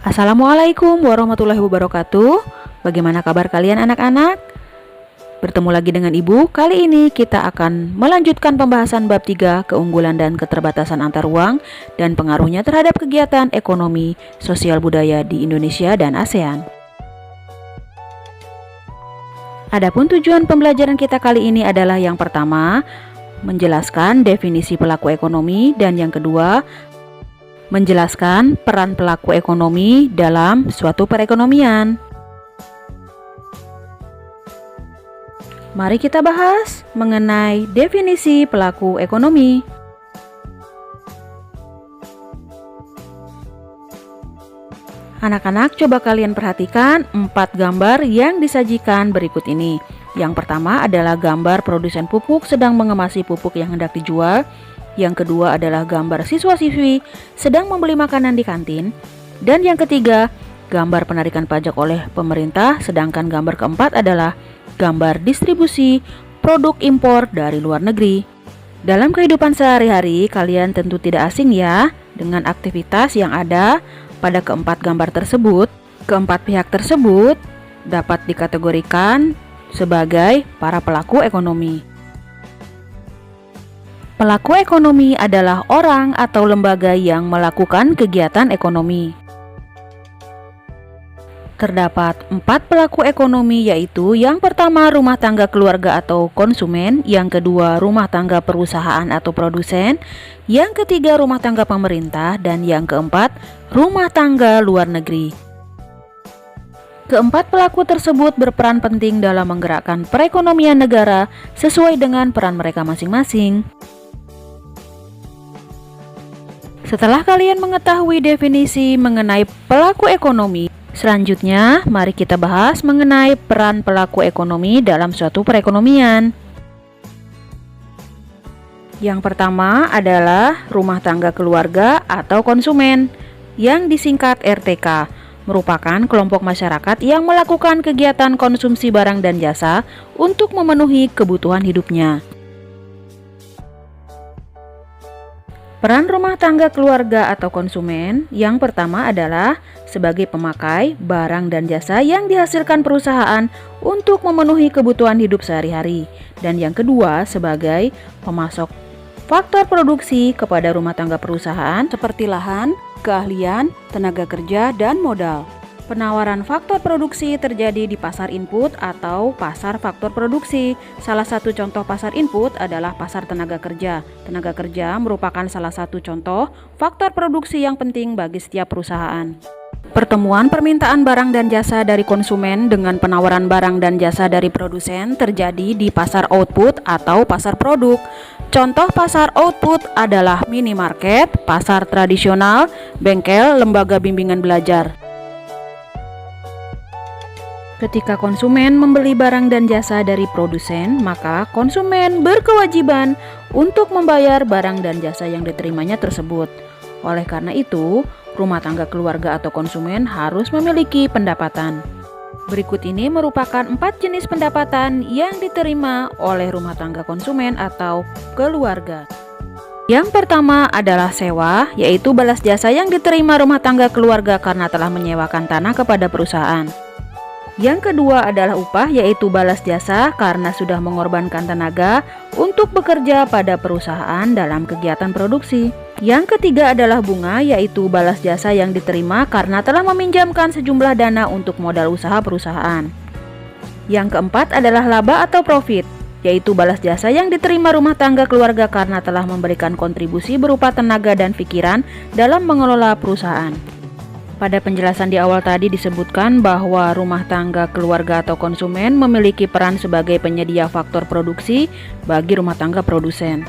Assalamualaikum warahmatullahi wabarakatuh. Bagaimana kabar kalian anak-anak? Bertemu lagi dengan Ibu. Kali ini kita akan melanjutkan pembahasan bab 3, keunggulan dan keterbatasan antar ruang dan pengaruhnya terhadap kegiatan ekonomi, sosial budaya di Indonesia dan ASEAN. Adapun tujuan pembelajaran kita kali ini adalah yang pertama, menjelaskan definisi pelaku ekonomi, dan yang kedua, menjelaskan peran pelaku ekonomi dalam suatu perekonomian. Mari kita bahas mengenai definisi pelaku ekonomi. Anak-anak, coba kalian perhatikan 4 gambar yang disajikan berikut ini. Yang pertama adalah gambar produsen pupuk sedang mengemasi pupuk yang hendak dijual. Yang kedua adalah gambar siswa-siswi sedang membeli makanan di kantin. Dan yang ketiga, gambar penarikan pajak oleh pemerintah. Sedangkan gambar keempat adalah gambar distribusi produk impor dari luar negeri. Dalam kehidupan sehari-hari, kalian tentu tidak asing ya dengan aktivitas yang ada pada keempat gambar tersebut. Keempat pihak tersebut dapat dikategorikan sebagai para pelaku ekonomi. Pelaku ekonomi adalah orang atau lembaga yang melakukan kegiatan ekonomi. Terdapat 4 pelaku ekonomi, yaitu yang pertama rumah tangga keluarga atau konsumen, yang kedua rumah tangga perusahaan atau produsen, yang ketiga rumah tangga pemerintah, dan yang keempat rumah tangga luar negeri. Keempat pelaku tersebut berperan penting dalam menggerakkan perekonomian negara sesuai dengan peran mereka masing-masing. Setelah kalian mengetahui definisi mengenai pelaku ekonomi, selanjutnya mari kita bahas mengenai peran pelaku ekonomi dalam suatu perekonomian. Yang pertama adalah rumah tangga keluarga atau konsumen, yang disingkat RTK, merupakan kelompok masyarakat yang melakukan kegiatan konsumsi barang dan jasa untuk memenuhi kebutuhan hidupnya. Peran rumah tangga keluarga atau konsumen yang pertama adalah sebagai pemakai barang dan jasa yang dihasilkan perusahaan untuk memenuhi kebutuhan hidup sehari-hari. Dan yang kedua sebagai pemasok faktor produksi kepada rumah tangga perusahaan seperti lahan, keahlian, tenaga kerja, dan modal. Penawaran faktor produksi terjadi di pasar input atau pasar faktor produksi. Salah satu contoh pasar input adalah pasar tenaga kerja. Tenaga kerja merupakan salah satu contoh faktor produksi yang penting bagi setiap perusahaan. Pertemuan permintaan barang dan jasa dari konsumen dengan penawaran barang dan jasa dari produsen terjadi di pasar output atau pasar produk. Contoh pasar output adalah minimarket, pasar tradisional, bengkel, lembaga bimbingan belajar. Ketika konsumen membeli barang dan jasa dari produsen, maka konsumen berkewajiban untuk membayar barang dan jasa yang diterimanya tersebut. Oleh karena itu, rumah tangga keluarga atau konsumen harus memiliki pendapatan. Berikut ini merupakan 4 jenis pendapatan yang diterima oleh rumah tangga konsumen atau keluarga. Yang pertama adalah sewa, yaitu balas jasa yang diterima rumah tangga keluarga karena telah menyewakan tanah kepada perusahaan. Yang kedua adalah upah, yaitu balas jasa karena sudah mengorbankan tenaga untuk bekerja pada perusahaan dalam kegiatan produksi. Yang ketiga adalah bunga, yaitu balas jasa yang diterima karena telah meminjamkan sejumlah dana untuk modal usaha perusahaan. Yang keempat adalah laba atau profit, yaitu balas jasa yang diterima rumah tangga keluarga karena telah memberikan kontribusi berupa tenaga dan pikiran dalam mengelola perusahaan. Pada penjelasan di awal tadi disebutkan bahwa rumah tangga keluarga atau konsumen memiliki peran sebagai penyedia faktor produksi bagi rumah tangga produsen.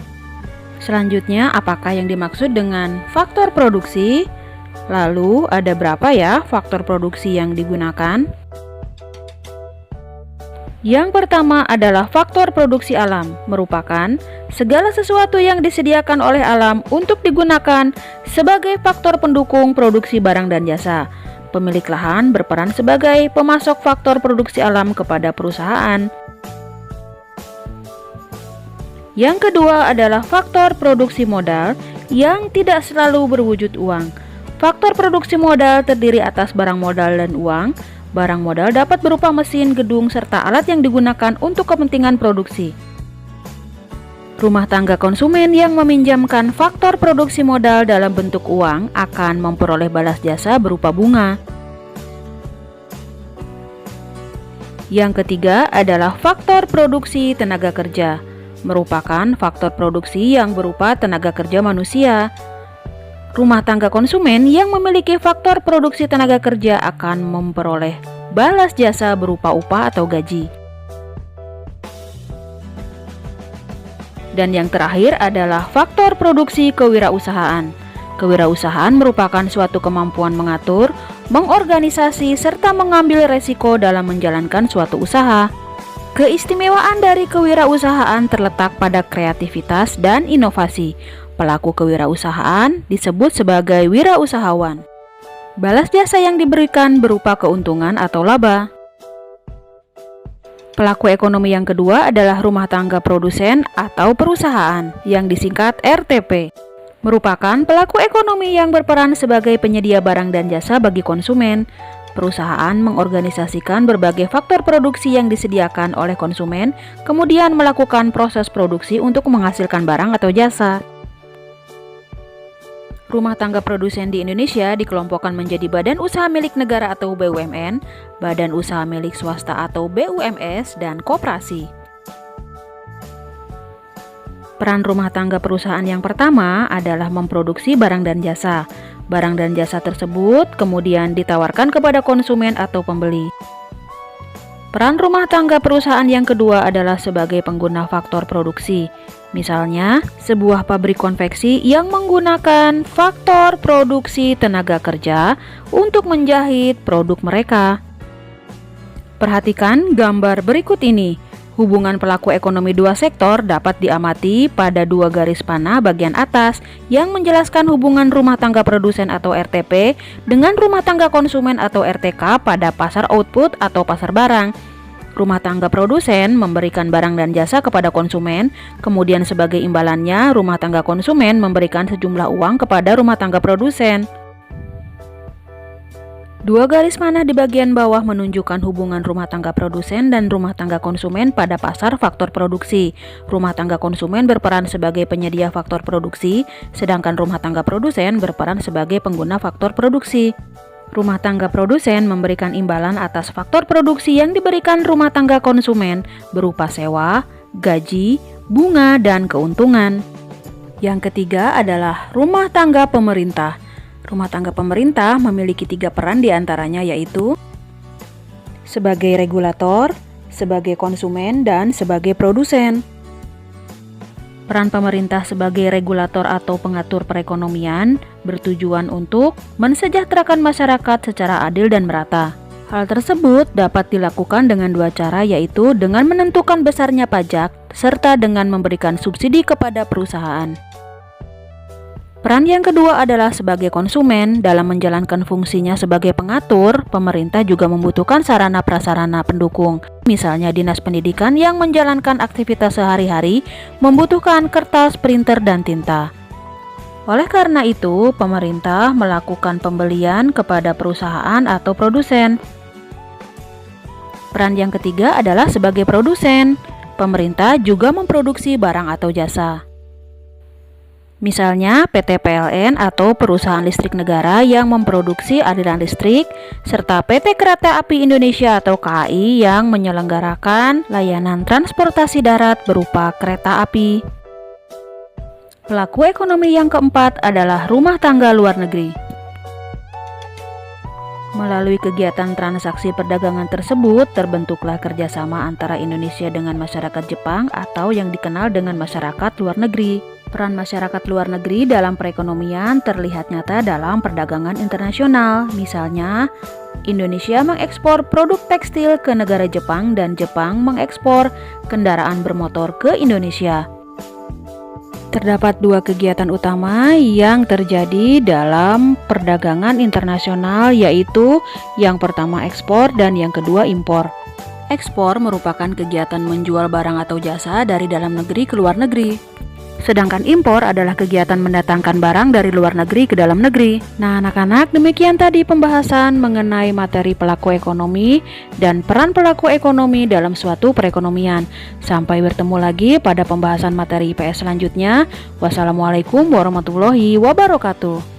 Selanjutnya, apakah yang dimaksud dengan faktor produksi? Lalu, ada berapa ya faktor produksi yang digunakan? Yang pertama adalah faktor produksi alam, merupakan segala sesuatu yang disediakan oleh alam untuk digunakan sebagai faktor pendukung produksi barang dan jasa. Pemilik lahan berperan sebagai pemasok faktor produksi alam kepada perusahaan. Yang kedua adalah faktor produksi modal yang tidak selalu berwujud uang, Faktor produksi modal terdiri atas barang modal dan uang. Barang modal dapat berupa mesin, gedung, serta alat yang digunakan untuk kepentingan produksi. Rumah tangga konsumen yang meminjamkan faktor produksi modal dalam bentuk uang akan memperoleh balas jasa berupa bunga. Yang ketiga adalah faktor produksi tenaga kerja, merupakan faktor produksi yang berupa tenaga kerja manusia. Rumah tangga konsumen yang memiliki faktor produksi tenaga kerja akan memperoleh balas jasa berupa upah atau gaji. Dan yang terakhir adalah faktor produksi kewirausahaan. Kewirausahaan merupakan suatu kemampuan mengatur, mengorganisasi, serta mengambil resiko dalam menjalankan suatu usaha. Keistimewaan dari kewirausahaan terletak pada kreativitas dan inovasi. Pelaku kewirausahaan disebut sebagai wirausahawan. Balas jasa yang diberikan berupa keuntungan atau laba. Pelaku ekonomi yang kedua adalah rumah tangga produsen atau perusahaan yang disingkat RTP. Merupakan pelaku ekonomi yang berperan sebagai penyedia barang dan jasa bagi konsumen. Perusahaan mengorganisasikan berbagai faktor produksi yang disediakan oleh konsumen, kemudian melakukan proses produksi untuk menghasilkan barang atau jasa. Rumah tangga produsen di Indonesia dikelompokkan menjadi badan usaha milik negara atau BUMN, badan usaha milik swasta atau BUMS, dan koperasi. Peran rumah tangga perusahaan yang pertama adalah memproduksi barang dan jasa. Barang dan jasa tersebut kemudian ditawarkan kepada konsumen atau pembeli. Peran rumah tangga perusahaan yang kedua adalah sebagai pengguna faktor produksi. Misalnya, sebuah pabrik konveksi yang menggunakan faktor produksi tenaga kerja untuk menjahit produk mereka. Perhatikan gambar berikut ini. Hubungan pelaku ekonomi dua sektor dapat diamati pada dua garis panah bagian atas yang menjelaskan hubungan rumah tangga produsen atau RTP dengan rumah tangga konsumen atau RTK pada pasar output atau pasar barang. Rumah tangga produsen memberikan barang dan jasa kepada konsumen, kemudian sebagai imbalannya rumah tangga konsumen memberikan sejumlah uang kepada rumah tangga produsen. Dua garis panah di bagian bawah menunjukkan hubungan rumah tangga produsen dan rumah tangga konsumen pada pasar faktor produksi. Rumah tangga konsumen berperan sebagai penyedia faktor produksi, sedangkan rumah tangga produsen berperan sebagai pengguna faktor produksi. Rumah tangga produsen memberikan imbalan atas faktor produksi yang diberikan rumah tangga konsumen berupa sewa, gaji, bunga, dan keuntungan. Yang ketiga adalah rumah tangga pemerintah. Rumah tangga pemerintah memiliki 3 peran diantaranya yaitu sebagai regulator, sebagai konsumen, dan sebagai produsen. Peran pemerintah sebagai regulator atau pengatur perekonomian bertujuan untuk mensejahterakan masyarakat secara adil dan merata. Hal tersebut dapat dilakukan dengan 2 cara, yaitu dengan menentukan besarnya pajak serta dengan memberikan subsidi kepada perusahaan. Peran yang kedua adalah sebagai konsumen. Dalam menjalankan fungsinya sebagai pengatur, pemerintah juga membutuhkan sarana-prasarana pendukung. Misalnya dinas pendidikan yang menjalankan aktivitas sehari-hari membutuhkan kertas, printer, dan tinta. Oleh karena itu, pemerintah melakukan pembelian kepada perusahaan atau produsen. Peran yang ketiga adalah sebagai produsen. Pemerintah juga memproduksi barang atau jasa. Misalnya PT PLN atau Perusahaan Listrik Negara yang memproduksi aliran listrik, serta PT Kereta Api Indonesia atau KAI yang menyelenggarakan layanan transportasi darat berupa kereta api. Pelaku ekonomi yang keempat adalah rumah tangga luar negeri. Melalui kegiatan transaksi perdagangan tersebut, terbentuklah kerjasama antara Indonesia dengan masyarakat Jepang atau yang dikenal dengan masyarakat luar negeri. Peran masyarakat luar negeri dalam perekonomian terlihat nyata dalam perdagangan internasional. Misalnya, Indonesia mengekspor produk tekstil ke negara Jepang dan Jepang mengekspor kendaraan bermotor ke Indonesia. Terdapat 2 kegiatan utama yang terjadi dalam perdagangan internasional, yaitu yang pertama ekspor dan yang kedua impor. Ekspor merupakan kegiatan menjual barang atau jasa dari dalam negeri ke luar negeri. Sedangkan impor adalah kegiatan mendatangkan barang dari luar negeri ke dalam negeri. Nah, anak-anak, demikian tadi pembahasan mengenai materi pelaku ekonomi dan peran pelaku ekonomi dalam suatu perekonomian. Sampai bertemu lagi pada pembahasan materi IPS selanjutnya. Wassalamualaikum warahmatullahi wabarakatuh.